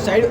Side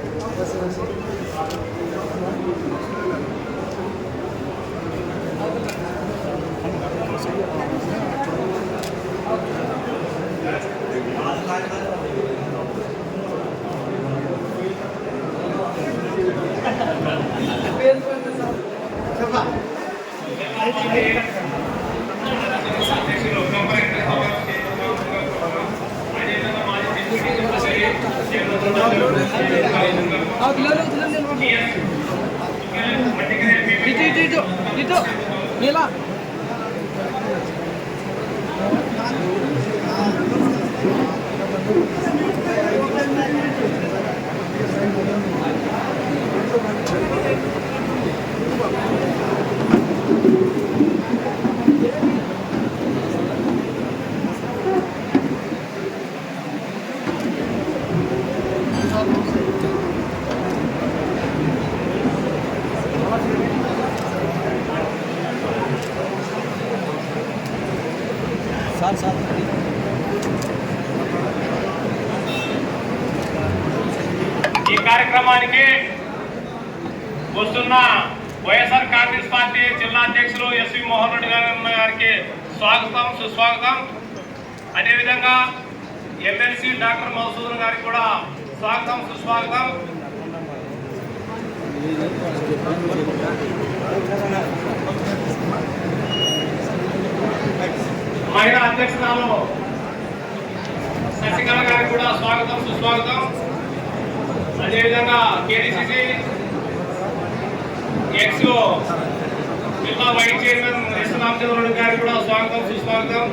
itu Nila ఈ కార్యక్రమానికి వస్తున్న వైఎస్ఆర్ కాంగ్రెస్ పార్టీ జిల్లా అధ్యక్షులు ఎస్వి మోహన్ రెడ్డి గారికి స్వాగతం సుస్వాగతం. అదేవిధంగా ఎమ్మెల్సీ డాక్టర్ మధుసూదన్ గారికి కూడా స్వాగతం సుస్వాగతం. మహిళా అధ్యక్షురాలు శశికళ గారికి కూడా స్వాగతం సుస్వాగతం. అదేవిధంగా కేడీసీసీ ఎక్స్ జిల్లా వైస్ చైర్మన్ ఎస్ రామచంద్రరెడ్డి గారికి కూడా స్వాగతం సుస్వాగతం.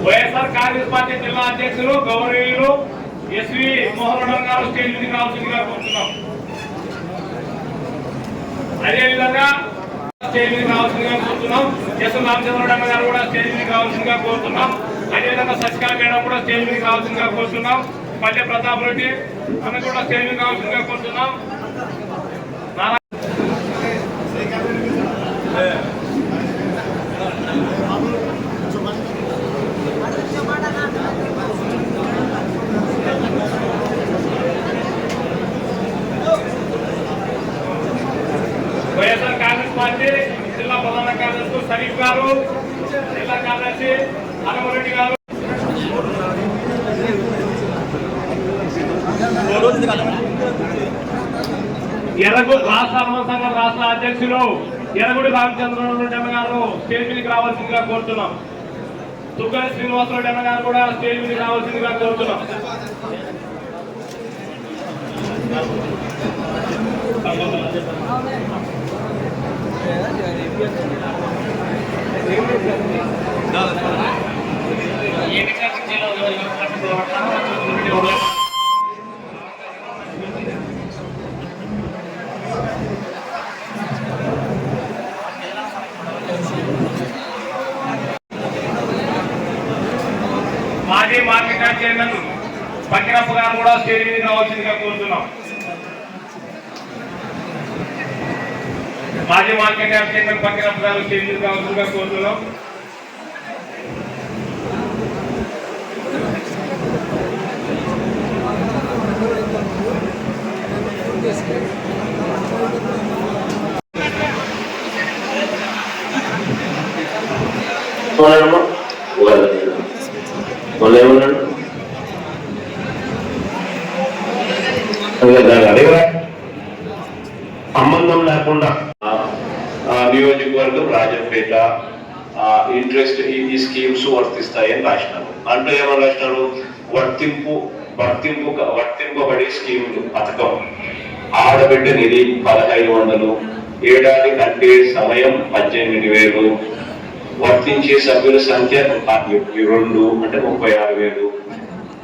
వైఎస్ఆర్ కాంగ్రెస్ పార్టీ జిల్లా అధ్యక్షులు గౌరవనీయులు ఎస్వి మోహన్ రెడ్డి గారు స్టేజ్ మీదకి రావాల్సిందిగా కోరుతున్నాం. అదేవిధంగా స్టేజ్ మీదకి రావాల్సిందిగా కోరుతున్నాం. ఎస్ రామచంద్రరెడ్డి గారు కూడా స్టేజ్ మీదకి రావాల్సిందిగా కోరుతున్నాం. అదేవిధంగా శశికళ మేడం కూడా స్టేజ్ మీదకి రావాల్సిందిగా కోరుతున్నాం. పల్లె ప్రతాప్ రెడ్డి ఆమె కూడా స్టేజ్ మీదకి రావాల్సిందిగా కోరుతున్నాం. వైఎస్ఆర్ కాంగ్రెస్ పార్టీ జిల్లా ప్రధాన కార్యదర్శి షరీఫ్ గారు, జిల్లా కార్యదర్శి హనుమరెడ్డి గారు, ఎర్రగూడి రాష్ట్ర సంఘం రాష్ట్ర అధ్యక్షులు ఎర్రగూడి రామచంద్రరెడ్డి గారు స్టేజ్ మీదకి రావాల్సిందిగా కోరుతున్నాం. తుగ్గలి శ్రీనివాసరెడ్డి అన్న గారు కూడా స్టేజ్ మీదకి రావాల్సిందిగా కోరుతున్నాం. మాజీ మార్కెట్ యార్డ్ చైర్మన్ పక్కిరప్ప గారు కూడా స్టేజ్ మీద రావాల్సిందిగా కోరుతున్నాం. మాజీ మార్కెట్ యార్డ్ చైర్మన్ పక్కిరప్ప గారు స్టేజ్ మీద రావాల్సిందిగా కోరుతున్నాం. మళ్ళీ ఏమన్నాడు అడిగా సంబంధం లేకుండా నియోజకవర్గం రాజంపేట ఇంట్రెస్ట్ ఈ స్కీమ్స్ వర్తిస్తాయని రాసినారు. అంటే ఏమని రాసినారు, వర్తింపబడే స్కీములు పథకం ఆడబిడ్డ నిధి 1500, ఏడాది కంటే సమయం 18,000, వర్తించే సభ్యుల సంఖ్య 2 అంటే 36,000,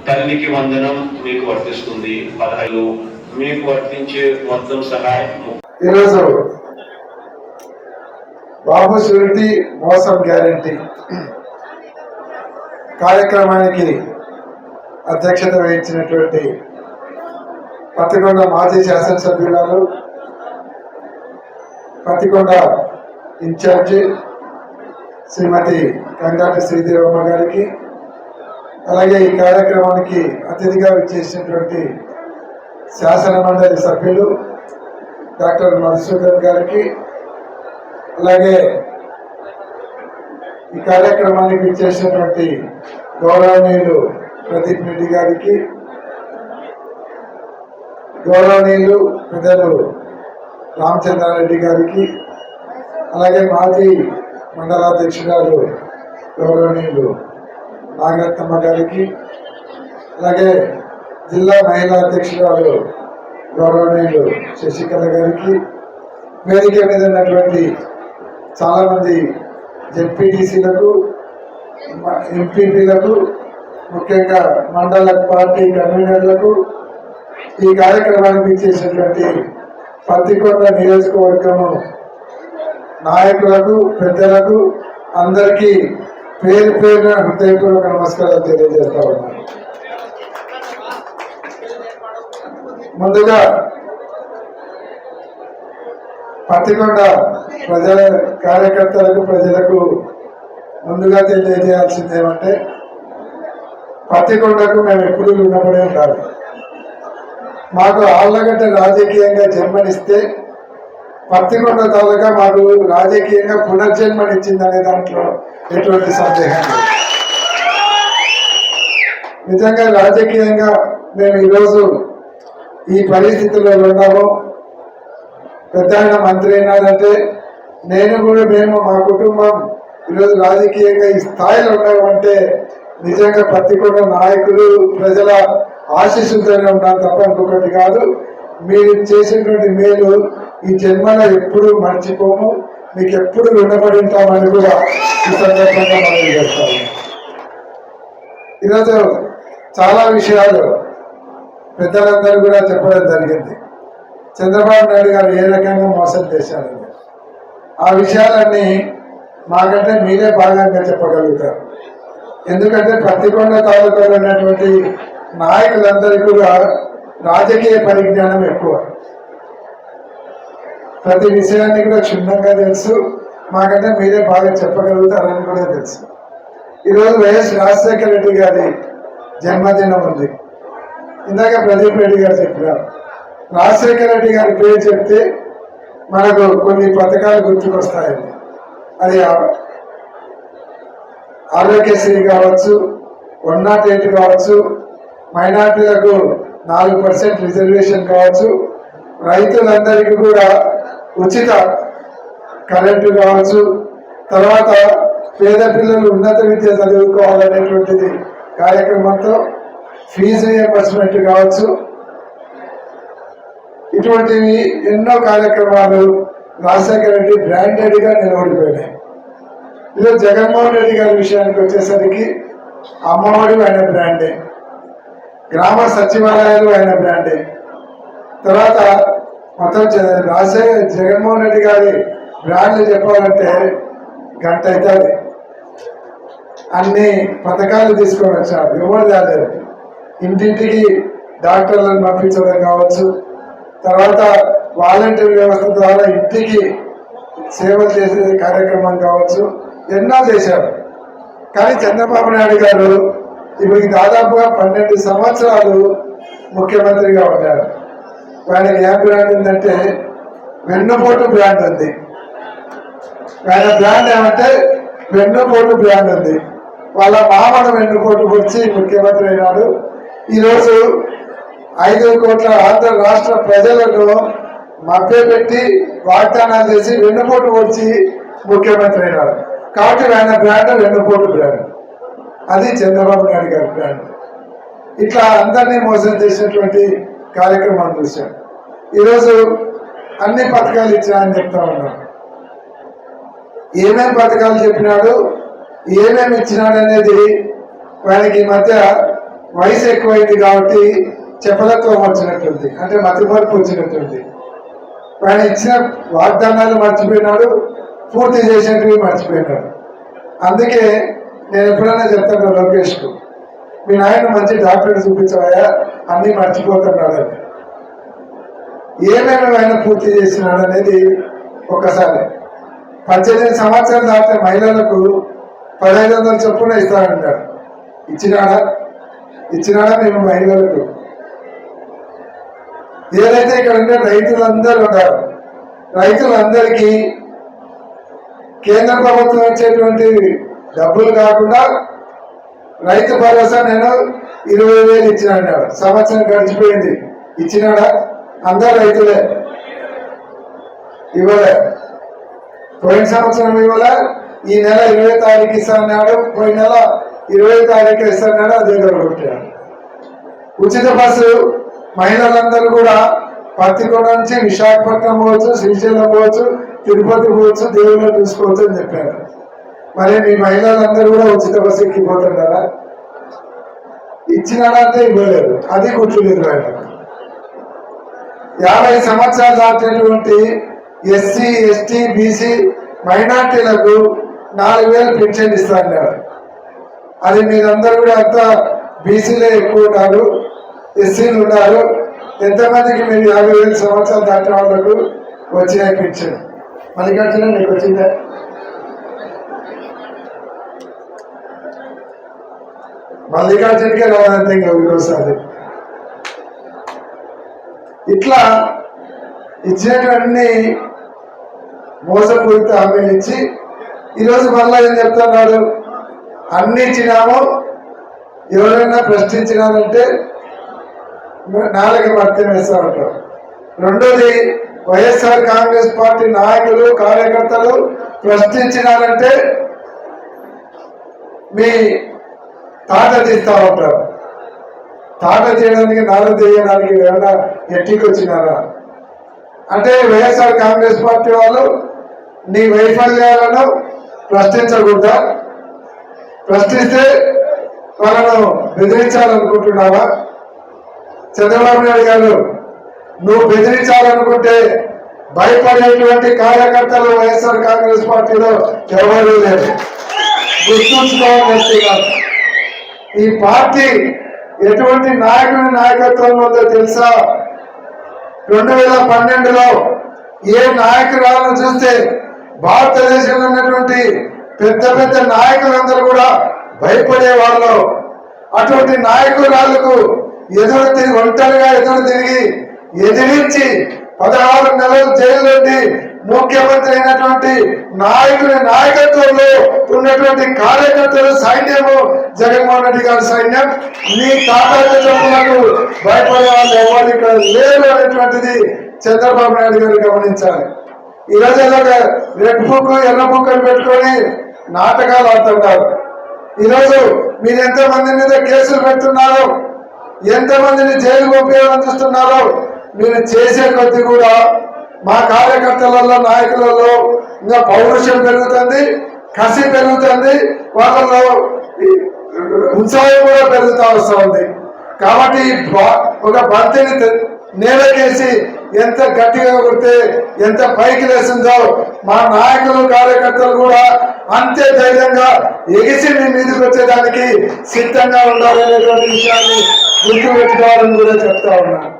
తల్లికి వందనం మీకు వర్తిస్తుంది 15, మీకు వర్తించే మొత్తం సహాయం. ఈరోజు బాబు షూరిటీ మోసం గ్యారంటీ కార్యక్రమానికి అధ్యక్షత వహించినటువంటి పత్తికొండ మాజీ శాసనసభ్యురాలు, పత్తికొండ ఇన్ఛార్జి శ్రీమతి కంగాటి శ్రీదేవమ్మ గారికి, అలాగే ఈ కార్యక్రమానికి అతిథిగా విచ్చేసినటువంటి శాసన మండలి సభ్యులు డాక్టర్ మధుసూదన్ గారికి, అలాగే ఈ కార్యక్రమానికి విచ్చేసినటువంటి గౌరవనీయులు ప్రదీప్ రెడ్డి గారికి, గౌరవనీయులు పెద్దలు రామచంద్రారెడ్డి గారికి, అలాగే మాజీ మండలాధ్యక్షురాలు గౌరవనీయులు నాగరత్నమ్మ గారికి, అలాగే జిల్లా మహిళా అధ్యక్షురాలు గౌరవనీయులు శశికళ గారికి, వేదిక మీద ఉన్నటువంటి చాలామంది జెడ్పీటీసీలకు, ఎంపీపీలకు, ముఖ్యంగా మండల పార్టీ కన్వీనర్లకు, ఈ కార్యక్రమానికి ఇచ్చేసినటువంటి పత్తికొండ నియోజకవర్గము నాయకులకు, పెద్దలకు అందరికీ పేరు పేరున హృదయపూర్వక నమస్కారాలు తెలియజేస్తా ఉన్నాను. ముందుగా పత్తికొండ ప్రజల కార్యకర్తలకు, ప్రజలకు ముందుగా తెలియజేయాల్సింది ఏమంటే, పత్తికొండకు మేము ఎప్పుడు రుణపడి ఉండాలి. మాకు ఆళ్ళగడ్డ రాజకీయంగా జన్మనిస్తే పత్తికొండ తాలూకా మాకు రాజకీయంగా పునర్జన్మనిచ్చిందనే దాంట్లో ఎటువంటి సందేహం లేదు. నిజంగా రాజకీయంగా మేము ఈరోజు ఈ పరిస్థితుల్లో ఉన్నాము. పెద్ద ఆయన మంత్రి అయినారంటే మేము మా కుటుంబం ఈరోజు రాజకీయంగా ఈ స్థాయిలో ఉన్నామంటే నిజంగా పత్తికొండ నాయకులు, ప్రజల ఆశీస్సులతోనే ఉన్నాను తప్ప ఇంకొకటి కాదు. మీరు చేసినటువంటి మేలు ఈ జన్మలో ఎప్పుడు మర్చిపోము, మీకు ఎప్పుడు రుణపడి ఉంటామని కూడా ఈ సందర్భంగా మనం చేస్తాము. ఈరోజు చాలా విషయాలు పెద్దలందరూ కూడా చెప్పడం జరిగింది. చంద్రబాబు నాయుడు గారు ఏ రకంగా మోసం చేశారని ఆ విషయాలన్నీ మాకంటే మీరే భాగంగా చెప్పగలుగుతారు. ఎందుకంటే పత్తికొండ తాలూకాలో ఉన్నటువంటి నాయకులందరికీ కూడా రాజకీయ పరిజ్ఞానం ఎక్కువ, ప్రతి విషయాన్ని కూడా క్షుణ్ణంగా తెలుసు. మాకంటే మీరే బాగా చెప్పగలుగుతారని కూడా తెలుసు. ఈరోజు వైఎస్ రాజశేఖర రెడ్డి గారి జన్మదినం ఉంది. ఇందాక ప్రదీప్ రెడ్డి గారు చెప్పారు. రాజశేఖర రెడ్డి గారి పేరు చెప్తే మనకు కొన్ని పథకాలు గుర్తుకొస్తాయండి. అది ఆరోగ్యశ్రీ కావచ్చు, 108 కావచ్చు, మైనార్టీలకు 4% రిజర్వేషన్ కావచ్చు, రైతులందరికీ కూడా ఉచిత కరెంటు కావచ్చు, తర్వాత పేద పిల్లలు ఉన్నత విద్య చదువుకోవాలనేటువంటిది కార్యక్రమంతో ఫీజు రియంబర్స్మెంట్ కావచ్చు, ఇటువంటివి ఎన్నో కార్యక్రమాలు రాజశేఖర రెడ్డి బ్రాండెడ్గా నిలబడిపోయినాయి. ఈరోజు జగన్మోహన్ రెడ్డి గారి విషయానికి వచ్చేసరికి అమ్మఒడి ఆయన బ్రాండే, గ్రామ సచివాలయాలు ఆయన బ్రాండే, తర్వాత మొత్తం జగన్మోహన్ రెడ్డి గారి బ్రాండ్లు చెప్పాలంటే గంట అవుతుంది. అన్ని పథకాలు తీసుకొని వచ్చారు, ఎవరు రాలేదు. ఇంటింటికి డాక్టర్లను పంపించడం కావచ్చు, తర్వాత వాలంటీర్ వ్యవస్థ ద్వారా ఇంటికి సేవలు చేసే కార్యక్రమం కావచ్చు, ఎన్నో చేశారు. కానీ చంద్రబాబు నాయుడు గారు ఇప్పటికి దాదాపుగా 12 సంవత్సరాలు ముఖ్యమంత్రిగా ఉన్నారు. ఆయనకి ఏ బ్రాండ్ ఉందంటే వెన్నుపోటు బ్రాండ్ ఉంది. ఆయన బ్రాండ్ ఏమంటే వెన్నుపోటు బ్రాండ్ ఉంది. వాళ్ళ మామను వెన్నుపోటు పొడిచి ముఖ్యమంత్రి అయినాడు. ఈరోజు 5 కోట్ల ఆంధ్ర రాష్ట్ర ప్రజలను మభ్యపెట్టి వాగ్దానాలు చేసి వెన్నుపోటు పొడిచి ముఖ్యమంత్రి అయినాడు. కాబట్టి ఆయన బ్రాండ్ వెన్నుపోటు బ్రాండ్. అది చంద్రబాబు నాయుడు గారి బ్రాండ్. ఇట్లా అందరినీ మోసం చేసినటువంటి కార్యక్రమం చూశాం. ఈరోజు అన్ని పథకాలు ఇచ్చినాయని చెప్తా ఉన్నాం. ఏమేమి పథకాలు చెప్పినాడు, ఏమేమి ఇచ్చినాడు అనేది ఆయనకి ఈ మధ్య వయసు ఎక్కువైంది కాబట్టి చెప్పలత్వం వచ్చినట్టుంది, అంటే మతిమరుపు వచ్చినట్టుంది. ఆయన ఇచ్చిన వాగ్దానాలు మర్చిపోయినాడు, పూర్తి చేసినట్టు మర్చిపోయినాడు. అందుకే నేను ఎప్పుడైనా చెప్తాను లోకేష్కు, మీ నాయన మంచి డాక్టర్ చూపించవా, అన్నీ మర్చిపోతున్నాడు అని. ఏమేమి ఆయన పూర్తి చేసినాడు అనేది ఒకసారి 18 సంవత్సరాలు దాటిన మహిళలకు 1500 చొప్పున ఇస్తానంటాడు. ఇచ్చినాడా మేము మహిళలకు? ఏదైతే ఇక్కడ ఉండే రైతులందరూ ఉన్నారు, రైతులందరికీ కేంద్ర ప్రభుత్వం ఇచ్చేటువంటి డబ్బులు కాకుండా రైతు భరోసా నేను 20,000 ఇచ్చినాడు. సంవత్సరం గడిచిపోయింది, ఇచ్చినాడా? అందరు రైతులే, ఇవ్వలే. పోయిన సంవత్సరం ఇవ్వలే, ఈ నెల 20 తారీఖు ఇస్తాడు, పోయిన నెల 20 తారీఖు ఇస్తాడు, అదే కొట్టాడు. ఉచిత బస్సు మహిళలందరూ కూడా పత్తికొండ నుంచి విశాఖపట్నం పోవచ్చు, శ్రీశైలం పోవచ్చు, తిరుపతి పోవచ్చు, దేవుళ్ళు చూసుకోవచ్చు అని చెప్పారు. మరి మీ మహిళలందరూ కూడా ఉచిత బస్సు ఎక్కిపోతున్నారా? ఇచ్చినాడంటే ఇవ్వలేదు, అది గుర్తులేదు. ఆయన 50 సంవత్సరాలు దాటినటువంటి ఎస్సీ, ఎస్టీ, బీసీ మైనార్టీలకు 4,000 పెన్షన్ ఇస్తాడు. అది మీరందరూ కూడా అంతా బీసీలే ఎక్కువ ఉన్నారు, ఎస్సీలు ఉన్నారు. ఎంతమందికి మీరు 50,000 సంవత్సరాలు దాటిన వాళ్ళకు వచ్చినాయి పెన్షన్? మల్లికార్జున మీకు వచ్చిందా? మల్లికార్జునకే రావాలంటే ఇంకా ఇంకోసారి. ఇట్లా ఇచ్చినటువంటి మోసపూరిత హామీలు ఇచ్చి ఈరోజు మళ్ళా ఏం చెప్తున్నాడు, అన్ని ఇచ్చినాము, ఎవరైనా ప్రశ్నించినారంటే 4 మర్త్యం వేస్తా ఉంటారు. రెండోది, వైఎస్ఆర్ కాంగ్రెస్ పార్టీ నాయకులు కార్యకర్తలు ప్రశ్నించినారంటే మీ తాట తీస్తా ఉంటారు. తాట చేయడానికి, నాలుగు చేయడానికి ఏమైనా ఎట్టికి వచ్చినారా? అంటే వైఎస్ఆర్ కాంగ్రెస్ పార్టీ వాళ్ళు నీ వైఫల్యాలను ప్రశ్నించకూడదా? ప్రశ్నిస్తే వాళ్ళను బెదిరించాలనుకుంటున్నావా? చంద్రబాబు నాయుడు గారు, నువ్వు బెదిరించాలనుకుంటే భయపడేటువంటి కార్యకర్తలు వైఎస్ఆర్ కాంగ్రెస్ పార్టీలో ఎవరూ లేరు. గుర్తుంచుకోవాలి. ఈ పార్టీ ఎటువంటి నాయకుని నాయకత్వం ఉందో తెలుసా? 2012లో ఏ నాయకురాలను చూస్తే భారతదేశంలో ఉన్నటువంటి పెద్ద పెద్ద నాయకులందరూ కూడా భయపడే వాళ్ళు. అటువంటి నాయకురాలకు ఒంటరిగా ఎదురు తిరిగి ఎదిరించి 16 నెలలు జైలు నుండి ముఖ్యమంత్రి అయినటువంటి నాయకుని నాయకత్వంలో ఉన్నటువంటి కార్యకర్తలు, సైన్యము, జగన్మోహన్ రెడ్డి గారి సైన్యం, నీ తాతలకు భయపడే వాళ్ళు ఎవరు ఇక్కడ లేరు అనేటువంటిది చంద్రబాబు నాయుడు గారు గమనించాలి. ఈరోజు రెడ్ బుక్, ఎర్ర బుక్ అని పెట్టుకొని నాటకాలు ఆడుతుంటారు. ఈరోజు మీరు ఎంతమంది మీద కేసులు పెడుతున్నారో, ఎంతమందిని జైలు పంపించాలని చూస్తున్నారో, మీరు చేసే కొద్ది కూడా మా కార్యకర్తలలో, నాయకులలో ఇంకా పౌరుషం పెరుగుతుంది, కసి పెరుగుతుంది, వాళ్ళలో ఉత్సాహం కూడా పెరుగుతూ వస్తూ ఉంది. కాబట్టి ఒక బంతిని నేలకేసి ఎంత గట్టిగా కొడితే ఎంత పైకి లేస్తుందో మా నాయకులు, కార్యకర్తలు కూడా అంతే ధైర్యంగా ఎగిసి మీ మీదకి వచ్చేదానికి సిద్ధంగా ఉండాలనేటువంటి విషయాన్ని గుర్తు పెట్టుకోవాలని కూడా చెప్తా ఉన్నాను.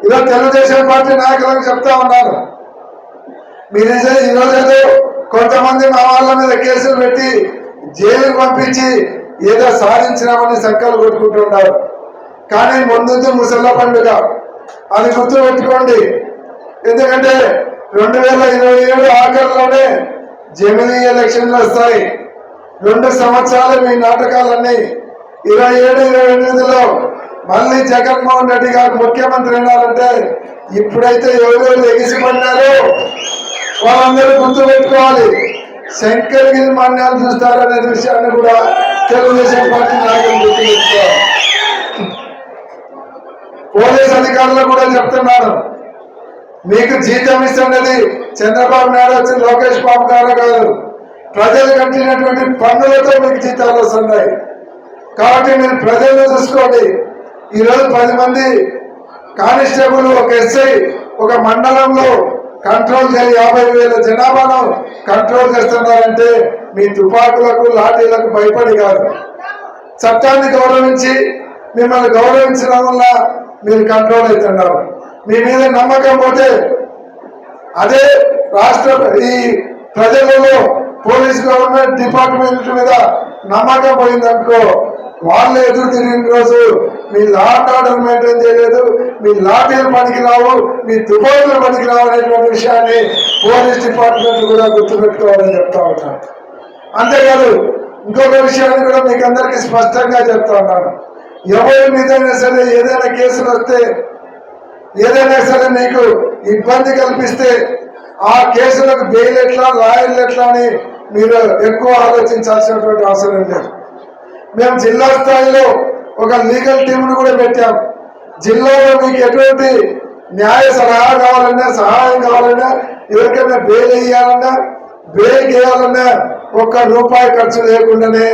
ఈరోజు తెలుగుదేశం పార్టీ నాయకులకు చెప్తా ఉన్నాను, మీరు ఈరోజు ఏదో కొంతమంది మా వాళ్ళ మీద కేసులు పెట్టి జైలుకు పంపించి ఏదో సాధించినామని సంకలు కొట్టుకుంటున్నారు. కానీ ముందు ముసళ్ళ పండుగ, అది గుర్తు పెట్టుకోండి. ఎందుకంటే 2027 ఆఖరిలోనే జమిలీ ఎలక్షన్లు వస్తాయి. 2 సంవత్సరాలు మీ నాటకాలన్నీ 27-28లో మళ్ళీ జగన్మోహన్ రెడ్డి గారు ముఖ్యమంత్రి అయినారంటే ఇప్పుడైతే ఎవరెవరు ఎగిసిపడినారో వాళ్ళందరూ గుర్తుపెట్టుకోవాలి. శంకరగిరి మాన్యాలు చూస్తారనే విషయాన్ని కూడా తెలుగుదేశం పార్టీ నాయకులు గుర్తుపెట్టుకోవాలి. పోలీస్ అధికారులు కూడా చెప్తున్నారు, మీకు జీతం ఇస్తున్నది చంద్రబాబు నాయుడు వచ్చి లోకేష్ బాబు గారు కాదు, ప్రజలు కట్టినటువంటి పన్నులతో మీకు జీతాలు వస్తున్నాయి. కాబట్టి మీరు ప్రజలను చూసుకోండి. ఈరోజు 10 మంది కానిస్టేబుల్, ఒక ఎస్ఐ ఒక మండలంలో కంట్రోల్ చేసి 50,000 జనాభాను కంట్రోల్ చేస్తున్నారంటే మీ తుపాకులకు లాఠీలకు భయపడి కాదు, చట్టాన్ని గౌరవించి మిమ్మల్ని గౌరవించడం వల్ల మీరు కంట్రోల్ అవుతున్నారు. మీ మీద నమ్మకం పోతే అదే రాష్ట్ర ఈ ప్రజలలో పోలీస్ గవర్నమెంట్ డిపార్ట్మెంట్ మీద నమ్మకం పోయిందనుకో, వాళ్ళు ఎదురు తిరిగిన రోజు మీ లా అండ్ ఆర్డర్ మెయింటైన్ చేయలేదు, మీ లాఠీలు పనికి రావు, మీ తుపాకులు పనికి రావు అనేటువంటి విషయాన్ని పోలీస్ డిపార్ట్మెంట్ కూడా గుర్తుపెట్టుకోవాలని చెప్తా ఉంటాను. అంతేకాదు ఇంకొక విషయాన్ని కూడా మీకు అందరికీ స్పష్టంగా చెప్తా ఉన్నాను. ఎవరి మీదైనా సరే ఏదైనా కేసులు వస్తే, ఏదైనా సరే మీకు ఇబ్బంది కల్పిస్తే ఆ కేసులకు బెయిల్ ఎట్లా, లాయర్లు ఎట్లా అని మీరు ఎక్కువ ఆలోచించాల్సినటువంటి అవసరం లేదు. మేము జిల్లా స్థాయిలో ఒక లీగల్ టీంను కూడా పెట్టాం. జిల్లాలో మీకు ఎటువంటి న్యాయ సలహా కావాలన్నా, సహాయం కావాలన్నా, ఎవరికైనా బెయిల్ వేయాలన్నా, బెయిల్ వేయాలన్నా ₹1 ఖర్చు లేకుండానే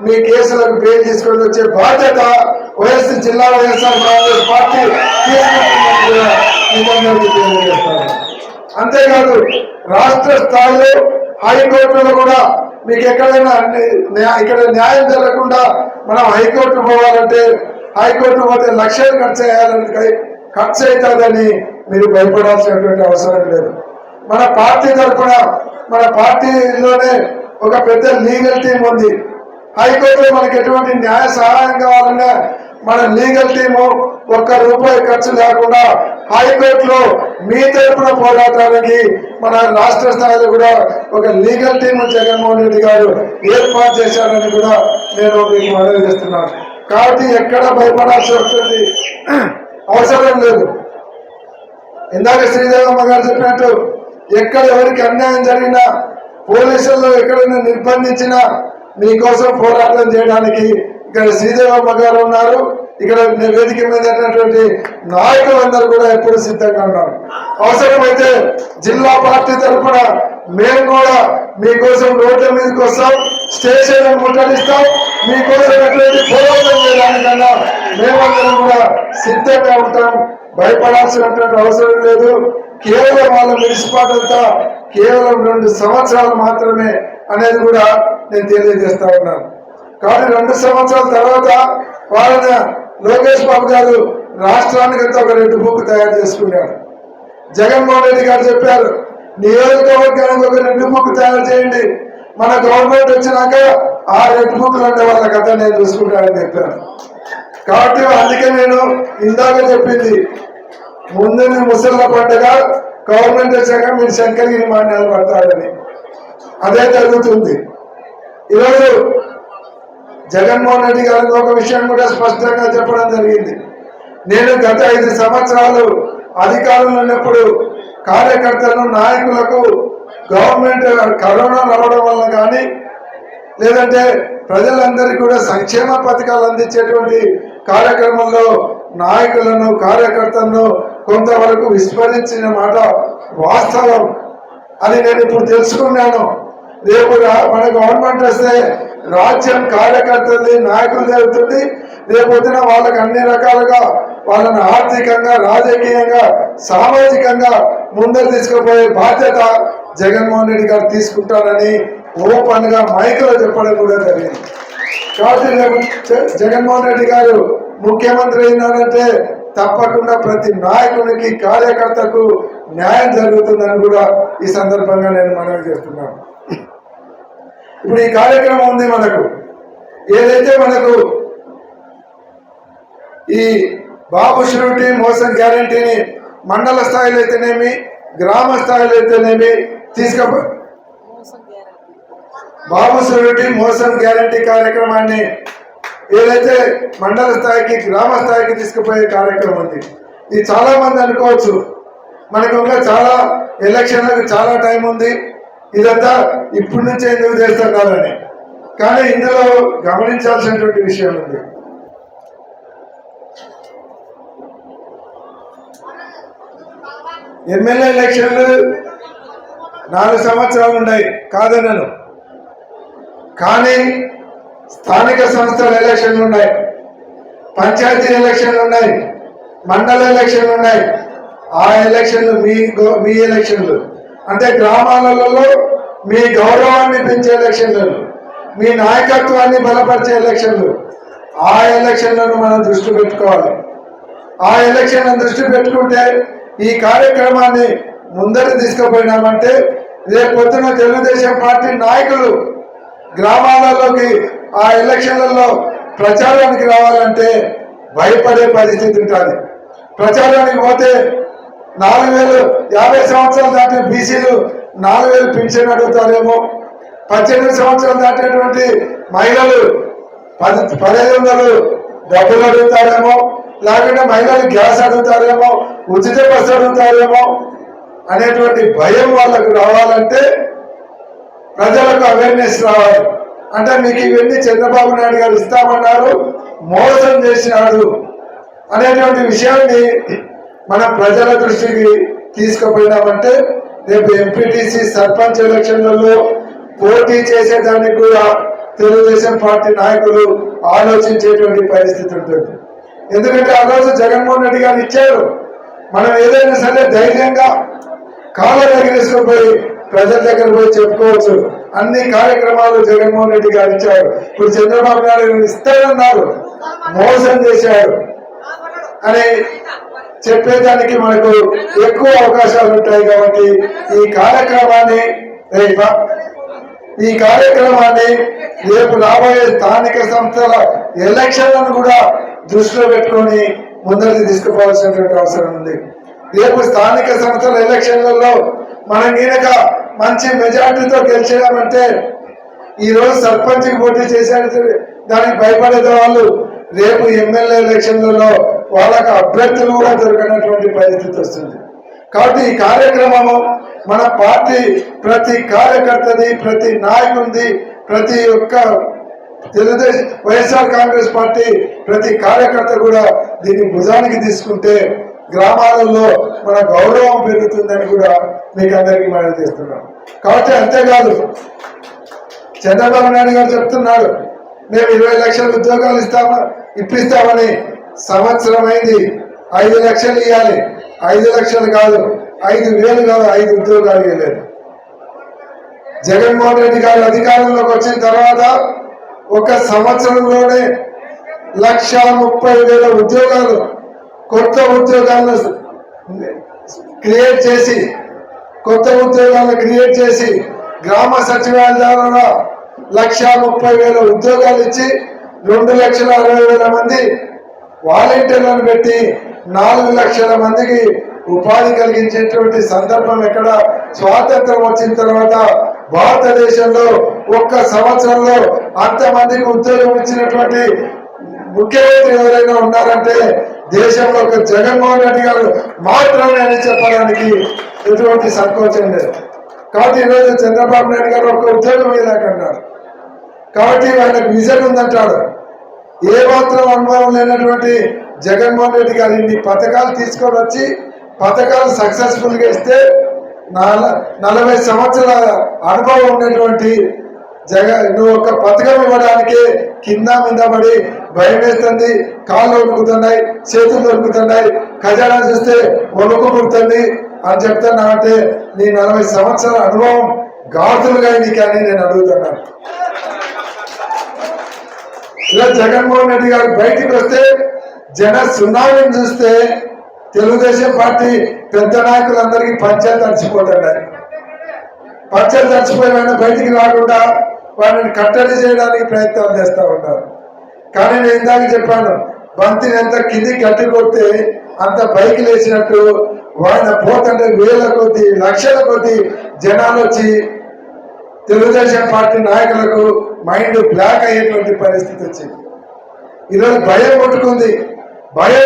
మీ కేసులకు బెయిల్ తీసుకొని వచ్చే బాధ్యత జిల్లా వైఎస్ఆర్ కాంగ్రెస్ పార్టీ తెలియజేస్తారు. అంతేకాదు రాష్ట్ర స్థాయిలో హైకోర్టులో కూడా మీకు ఎక్కడైనా ఇక్కడ న్యాయం జరగకుండా మనం హైకోర్టు పోవాలంటే హైకోర్టు పోతే లక్షలు ఖర్చు అవుతుందని మీరు భయపడాల్సినటువంటి అవసరం లేదు. మన పార్టీ తరఫున మన పార్టీలోనే ఒక పెద్ద లీగల్ టీం ఉంది. హైకోర్టులో మనకి ఎటువంటి న్యాయ సహాయం కావాలన్నా మన లీగల్ టీము ₹1 ఖర్చు లేకుండా హైకోర్టులో మీ తరఫున పోరాటానికి మన రాష్ట్ర స్థాయిలో కూడా ఒక లీగల్ టీము జగన్మోహన్ రెడ్డి గారు ఏర్పాటు చేశారని కూడా నేను మీకు మనవి చేస్తున్నాను. కాబట్టి ఎక్కడ భయపడాల్సి వస్తుంది అవసరం లేదు. ఇందాక శ్రీదేవమ్మ గారు చెప్పినట్టు ఎక్కడ ఎవరికి అన్యాయం జరిగినా, పోలీసుల్లో ఎక్కడైనా నిర్బంధించినా మీకోసం పోరాటం చేయడానికి ఇక్కడ శ్రీదేవమ్మ గారు ఉన్నారు. ఇక్కడ వేదిక మీద నాయకులందరూ కూడా ఎప్పుడు సిద్ధంగా ఉన్నారు. అవసరమైతే జిల్లా పార్టీ తరఫున మేము కూడా మీకోసం రోడ్ల మీదకి వస్తాం, స్టేషన్ ముట్టడిస్తాం. మీకోసం ఎటువంటి పోరాటం చేయడానికన్నా మేమందరం కూడా సిద్ధంగా ఉంటాం. భయపడాల్సినటువంటి అవసరం లేదు. కేవలం వాళ్ళ మున్సిపాలిటీ కేవలం 2 సంవత్సరాలు మాత్రమే అనేది కూడా నేను తెలియజేస్తా ఉన్నాను. కానీ 2 సంవత్సరాల తర్వాత వాళ్ళని లోకేష్ బాబు గారు రాష్ట్రానికి అంతా ఒక రెడ్ బుక్ తయారు చేసుకున్నాడు. జగన్మోహన్ రెడ్డి గారు చెప్పారు, నియోజకవర్గానికి ఒక రెడ్ బుక్ తయారు చేయండి, మన గవర్నమెంట్ వచ్చినాక ఆ రెడ్ బుక్లు ఉండే వాళ్ళ కథ నేను చూసుకుంటానని చెప్పాను. కాబట్టి అందుకే నేను ఇందాక చెప్పింది, ముందు ముసళ్ళ పండుగ గవర్నమెంట్ వచ్చాక మీరు శంకరగిరి మాన్యాలు పడతారని, అదే జరుగుతుంది. ఈరోజు జగన్మోహన్ రెడ్డి గారికి ఒక విషయం కూడా స్పష్టంగా చెప్పడం జరిగింది. నేను గత 5 సంవత్సరాలు అధికారంలో ఉన్నప్పుడు కార్యకర్తలను, నాయకులకు గవర్నమెంట్ కరోనా రావడం వల్ల కానీ, లేదంటే ప్రజలందరికీ కూడా సంక్షేమ పథకాలు అందించేటువంటి కార్యక్రమంలో నాయకులను, కార్యకర్తలను కొంతవరకు విస్మరించిన మాట వాస్తవం అని నేను ఇప్పుడు తెలుసుకున్నాను. రేపు మన గవర్నమెంట్ వస్తే రాజ్యం కార్యకర్తల్ని, నాయకులు జరుగుతుంది. రేపొద్దున వాళ్ళకి అన్ని రకాలుగా వాళ్ళని ఆర్థికంగా, రాజకీయంగా, సామాజికంగా ముందరు తీసుకుపోయే బాధ్యత జగన్మోహన్ రెడ్డి గారు తీసుకుంటారని ఓపెన్ గా మైకులో చెప్పడం కూడా జరిగింది. కాబట్టి రేపు జగన్మోహన్ రెడ్డి గారు ముఖ్యమంత్రి అయినారంటే తప్పకుండా ప్రతి నాయకునికి, కార్యకర్తకు న్యాయం జరుగుతుందని కూడా ఈ సందర్భంగా నేను మనవి చేస్తున్నాను. ఇప్పుడు ఈ కార్యక్రమం ఉంది మనకు, ఏదైతే మనకు ఈ బాబు షూరిటీ మోసం గ్యారంటీని మండల స్థాయిలో అయితేనేమి, గ్రామ స్థాయిలో అయితేనేమి బాబు షూరిటీ మోసం గ్యారంటీ కార్యక్రమాన్ని ఏదైతే మండల స్థాయికి గ్రామ స్థాయికి తీసుకుపోయే కార్యక్రమం ఉంది. ఇది చాలా మంది అనుకోవచ్చు మనకు ఇంకా చాలా ఎలక్షన్లకు చాలా టైం ఉంది, ఇదంతా ఇప్పటి నుంచే ఎందుకు చేస్తున్నారని. కానీ ఇందులో గమనించాల్సినటువంటి విషయం ఉంది. ఎమ్మెల్యే ఎలక్షన్లు 4 సంవత్సరాలు ఉన్నాయి కాదనను, కానీ స్థానిక సంస్థల ఎలక్షన్లు ఉన్నాయి, పంచాయతీ ఎలక్షన్లు ఉన్నాయి, మండల ఎలక్షన్లు ఉన్నాయి. ఆ ఎలక్షన్లు మీ ఎలక్షన్లు అంటే గ్రామాలలో మీ గౌరవాన్ని పెంచే ఎలక్షన్లు, మీ నాయకత్వాన్ని బలపరిచే ఎలక్షన్లు. ఆ ఎలక్షన్లను మనం దృష్టి పెట్టుకోవాలి. ఆ ఎలక్షన్లను దృష్టి పెట్టుకుంటే ఈ కార్యక్రమాన్ని ముందరికి తీసుకుపోయినామంటే రేపు పొద్దున తెలుగుదేశం పార్టీ నాయకులు గ్రామాలలోకి ఆ ఎలక్షన్లలో ప్రచారానికి రావాలంటే భయపడే పరిస్థితి ఉంటుంది. ప్రచారానికి పోతే 4,000 50 సంవత్సరాలు దాటిన బీసీలు 4,000 పింఛన్ అడుగుతారేమో, 18 సంవత్సరాలు దాటినటువంటి మహిళలు 1,500 డబ్బులు అడుగుతారేమో, లేకుంటే మహిళలు గ్యాస్ అడుగుతారేమో, ఉచిత బస్సు అడుగుతారేమో అనేటువంటి భయం వాళ్ళకు రావాలంటే ప్రజలకు అవేర్నెస్ రావాలి. అంటే మీకు ఇవన్నీ చంద్రబాబు నాయుడు గారు ఇస్తామన్నారు, మోసం చేసినాడు అనేటువంటి విషయాన్ని మన ప్రజల దృష్టికి తీసుకుపోయినామంటే రేపు ఎంపీటీసీ సర్పంచ్ ఎలక్షన్లలో పోటీ చేసేదానికి కూడా తెలుగుదేశం పార్టీ నాయకులు ఆలోచించేటువంటి పరిస్థితి ఉంటుంది. ఎందుకంటే ఆ రోజు జగన్మోహన్ రెడ్డి గారు ఇచ్చారు, మనం ఏదైనా సరే ధైర్యంగా కాళ్ళ దగ్గర పోయి ప్రజల దగ్గర పోయి చెప్పుకోవచ్చు. అన్ని కార్యక్రమాలు జగన్మోహన్ రెడ్డి గారు ఇచ్చారు. ఇప్పుడు చంద్రబాబు నాయుడు ఇస్తానన్నారు, మోసం చేశాడు అని చెప్పేదానికి మనకు ఎక్కువ అవకాశాలు ఉంటాయి. కాబట్టి ఈ కార్యక్రమాన్ని రేపు రాబోయే స్థానిక సంస్థల ఎలక్షన్లను కూడా దృష్టిలో పెట్టుకొని ముందరికి తీసుకుపోవాల్సినటువంటి అవసరం ఉంది. రేపు స్థానిక సంస్థల ఎలక్షన్లలో మనం కనుక మంచి మెజార్టీతో గెలిచామంటే ఈరోజు సర్పంచ్కి పోటీ చేశారు దానికి భయపడేది వాళ్ళు రేపు ఎమ్మెల్యే ఎలక్షన్లలో వాళ్ళకు అభ్యర్థులు కూడా దొరకనటువంటి పరిస్థితి వస్తుంది. కాబట్టి ఈ కార్యక్రమము మన పార్టీ ప్రతి కార్యకర్తది, ప్రతి నాయకుడిది, ప్రతి ఒక్క తెలుగుదేశం వైఎస్ఆర్ కాంగ్రెస్ పార్టీ ప్రతి కార్యకర్త కూడా దీన్ని భుజానికి తీసుకుంటే గ్రామాలలో మన గౌరవం పెరుగుతుందని కూడా మీకు అందరికీ మనం చేస్తున్నాం. కాబట్టి అంతేకాదు చంద్రబాబు నాయుడు గారు చెప్తున్నాడు మేము 20 లక్షల ఉద్యోగాలు ఇప్పిస్తామని. సంవత్సరం అయింది, 5 లక్షలు ఇవ్వాలి. 5 లక్షలు కాదు, 5,000 కాదు, 5 ఉద్యోగాలు ఇవ్వలేదు. జగన్మోహన్ రెడ్డి గారు అధికారంలోకి వచ్చిన తర్వాత ఒక సంవత్సరంలోనే 1,30,000 ఉద్యోగాలు, కొత్త ఉద్యోగాలను క్రియేట్ చేసి గ్రామ సచివాలయాల ద్వారా 1,30,000 ఉద్యోగాలు ఇచ్చి 2,60,000 మంది వాలంటీర్లను పెట్టి 4 లక్షల మందికి ఉపాధి కలిగించేటువంటి సందర్భం ఎక్కడ స్వాతంత్రం వచ్చిన తర్వాత భారతదేశంలో ఒక్క సంవత్సరంలో అంతమందికి ఉద్యోగం ఇచ్చినటువంటి ముఖ్యమంత్రి ఎవరైనా ఉన్నారంటే దేశంలో ఒక జగన్మోహన్ రెడ్డి గారు మాత్రమే అని చెప్పడానికి ఎటువంటి సంకోచం లేదు. కాబట్టి ఈరోజు చంద్రబాబు నాయుడు గారు ఒక ఉద్యోగం ఇలాగన్నారు. కాబట్టి ఆయనకు విజన్ ఉందంటాడు. ఏ మాత్రం అనుభవం లేనటువంటి జగన్మోహన్ రెడ్డి గారు ఇన్ని పథకాలు తీసుకొని వచ్చి పథకాలు సక్సెస్ఫుల్గా ఇస్తే 40 సంవత్సరాల అనుభవం ఉన్నటువంటి నువ్వు ఒక పథకం ఇవ్వడానికి కింద మీద పడి భయం వేస్తుంది, కాళ్ళు వణుకుతున్నాయి, చేతులు దొరుకుతున్నాయి, ఖజానా చూస్తే వణుకు పుడుతుంది అని చెప్తున్నా అంటే నీ 40 సంవత్సరాల అనుభవం గాతులుగా నీకు అని నేను అడుగుతున్నాను. ఇలా జగన్మోహన్ రెడ్డి గారు బయటికి వస్తే జన సున్నామీని చూస్తే తెలుగుదేశం పార్టీ పెద్ద నాయకులందరికీ పంచాయతీ తడిచిపోతున్నాయి. పంచాయతీ తడిచిపోయి ఆయన బయటికి రాకుండా వారిని కట్టడి చేయడానికి ప్రయత్నాలు చేస్తూ ఉన్నారు. కానీ నేను ఇందాక చెప్పాను, బంతిని ఎంత కింది గట్టి కొడితే అంత పైకి లేచినట్టు ఆయన పోతుంటే 1,000 కొద్ది 1,00,000 కొద్ది జనాలు వచ్చి తెలుగుదేశం పార్టీ నాయకులకు మైండ్ బ్లాక్ అయ్యేటువంటి పరిస్థితి వచ్చింది. ఈరోజు భయం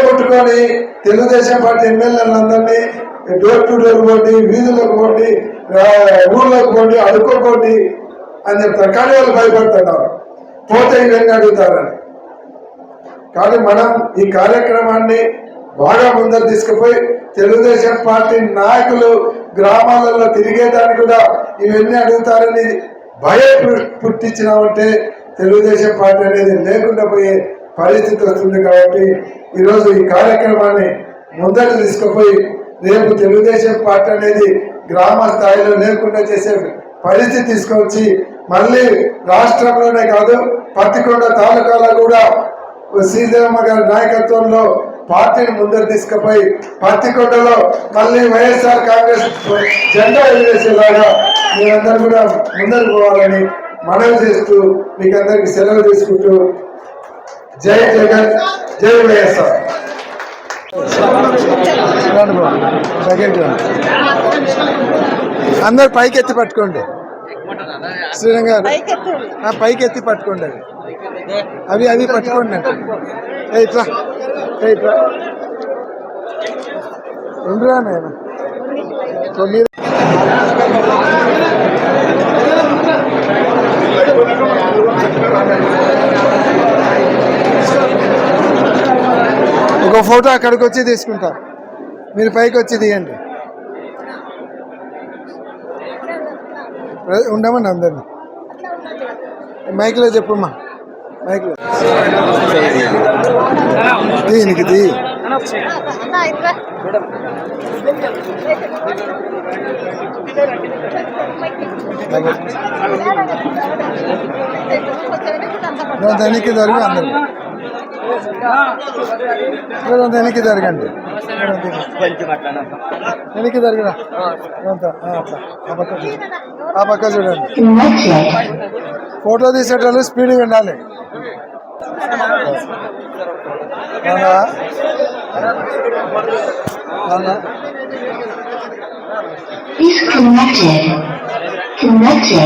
కొట్టుకొని తెలుగుదేశం పార్టీ ఎమ్మెల్యేలందరినీ డోర్ టు డోర్ పోండి, వీధులకు పోండి, ఊళ్ళోకి పోండి, అడుక్కోపోండి అని చెప్తారు. కానీ వాళ్ళు భయపడుతున్నారు, పోతే ఇవన్నీ అడుగుతారని. కానీ మనం ఈ కార్యక్రమాన్ని బాగా ముందరు తీసుకుపోయి తెలుగుదేశం పార్టీ నాయకులు గ్రామాలలో తిరిగేదాన్ని కూడా ఇవన్నీ అడుగుతారని భయం పుట్టించినామంటే తెలుగుదేశం పార్టీ అనేది లేకుండా పోయే పరిస్థితి వస్తుంది. కాబట్టి ఈరోజు ఈ కార్యక్రమాన్ని ముందరు తీసుకుపోయి రేపు తెలుగుదేశం పార్టీ అనేది గ్రామ స్థాయిలో లేకుండా చేసే పరిస్థితి తీసుకొచ్చి మళ్ళీ రాష్ట్రంలోనే కాదు పత్తికొండ తాలూకాలో కూడా శ్రీదేవమ్మ గారి నాయకత్వంలో పార్టీని ముందరు తీసుకుపోయి పత్తికొండలో మళ్ళీ వైఎస్ఆర్ కాంగ్రెస్ జెండా ఎగిరేసేలాగా మీరందరూ కూడా ముందరు పోవాలని మనవి చేస్తూ మీకు అందరికి సెలవు తీసుకుంటూ జై జగన్, జై వైఎస్ఆర్. అందరు పైకి ఎత్తి పట్టుకోండి. శ్రీరంగ గారు పైకి ఎత్తి పట్టుకోండి. అవి పట్టుకోండి అంటే ఇట్లా ఉండరా నేను మీరు ఒక ఫోటో అక్కడికి వచ్చి తీసుకుంటా, మీరు పైకి వచ్చి తీయండి. ఉండమండి అందరినీ. మైక్లో చెప్పమ్మా, మైక్లో దీనికి దీ వెనక్కి జరిగి అందరు వెనక్కి జరగండి, వెనక్కి జరిగిరా ఆ పక్క చూడండి. ఫోటో తీసేటప్పుడు స్పీడ్గా ఉండాలి. Connected.